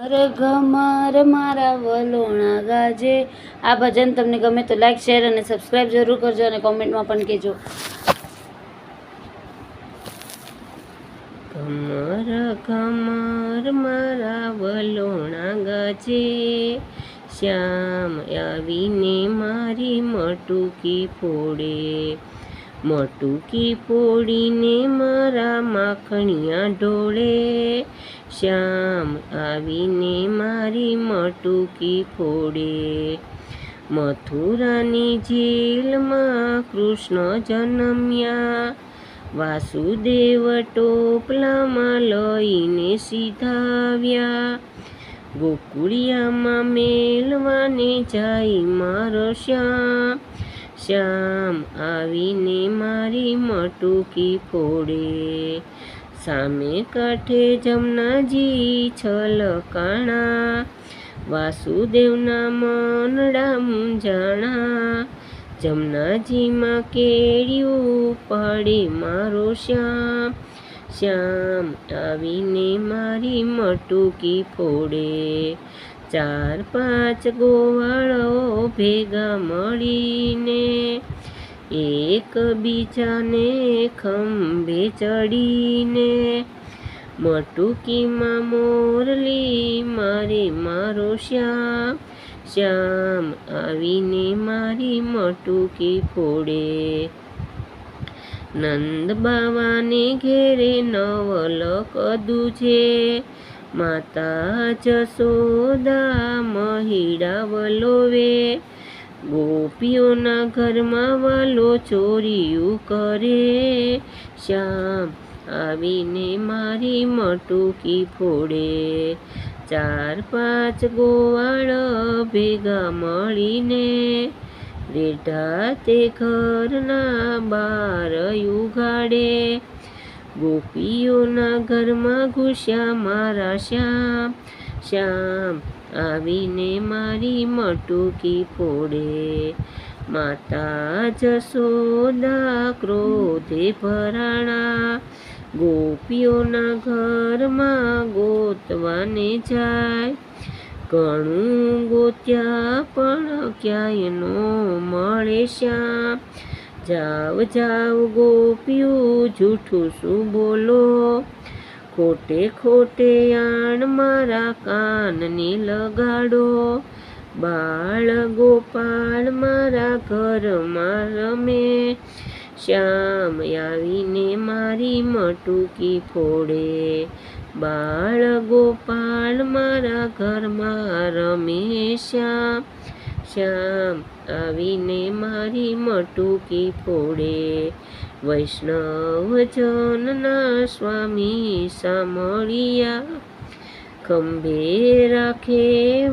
ઘમર મારા વલોણા ગાજે. આ ભજન તમને ગમે તો લાઈક, શેર અને સબસ્ક્રાઈબ જરૂર કરજો અને કોમેન્ટમાં પણ કહેજો. ઘમર ઘમર મારા વલોણા ગાજે, શ્યામ આવીને મારી મટુકી ફોડે. મટુકી ફોડીને મારા માખણિયા ઢોળે, શ્યામ આવીને મારી મટુકી ફોડે. મથુરાની જેલમાં કૃષ્ણ જન્મ્યા, વાસુદેવ ટોપલામાં લઈને સીધાવ્યા. ગોકુળિયામાં મેલવાને જાય મારો શ્યામ, શ્યામ આવીને મારી મટુકી ફોડે. સામે કાંઠે જમનાજી છલકાણા, વાસુદેવના મનડા મૂંઝાણા. જમનાજીમાં કેળિયું પાડે મારો શ્યામ, શ્યામ આવીને મારી મટુકી ફોડે. 4-5 ગોવાળો ભેગા મળીને, એકબીજાને ખંભે ચડીને, મટુકીમાં મોરલી મારે મારો શ્યામ, શ્યામ આવીને મારી મટુકી ફોડે. નંદ બાવાને ઘેરે નવલખ દૂજે, માતા જશોદા મહિડા વલોવે. ગોપીઓના ઘરમાં વાલો ચોરીયું કરે, શ્યામ આવીને મારી મટુકી ફોડે. 4-5 ગોવાળ ભેગા મળીને, રેઢા તે ઘરના બાર ઉગાડે. ગોપીઓના ઘરમાં ઘૂસ્યા મારા શ્યામ, શ્યામ આવીને મારી મટુકી ફોડે. માતા જશોદા ક્રોધે ભરાણા, ગોપીઓના ઘરમાં ગોતવાને જાય. ઘણું ગોત્યા પણ ક્યાંય નો મળે શ્યામ, જાવ જાવ ગોપીઓ જૂઠું શું બોલો. ખોટે ખોટે આણ મારા કાનને લગાડો, બાળ ગોપાળ મારા ઘરમાં રમે. શ્યામ આવીને મારી મટુકી ફોડે. બાળ ગોપાળ મારા ઘરમાં રમે, શ્યામ, શ્યામ આવીને મારી મટુકી ફોડે. વૈષ્ણવજનના સ્વામી સામળિયા, ખંભે રાખે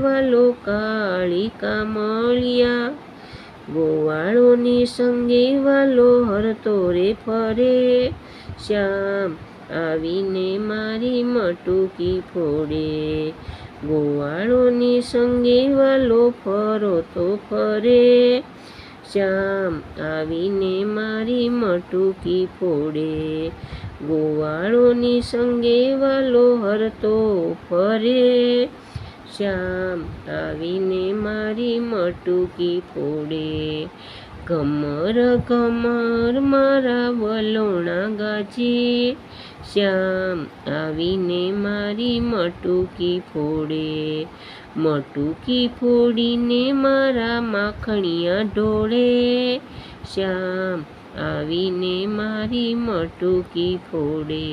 વાલો કાળિકા મળ્યા. ગોવાળોની સંગે વાલો હરતો રે ફરે, શ્યામ આવીને મારી મટુકી ફોડે. ગોવાળોની સંગે વાલો ફરો તો ફરે, શ્યામ આવીને મારી મટુકી ફોડે. ગોવાળોની સંગે વાલો હરતો ફરે, શ્યામ આવીને મારી મટુકી ફોડે. ઘમર ઘમર મારા વલોણા ગાજે, શ્યામ આવીને મારી મટુકી ફોડે. મટુકી ફોડીને મારા માખણિયા ઢોળે, શ્યામ આવીને મારી મટુકી ફોડે.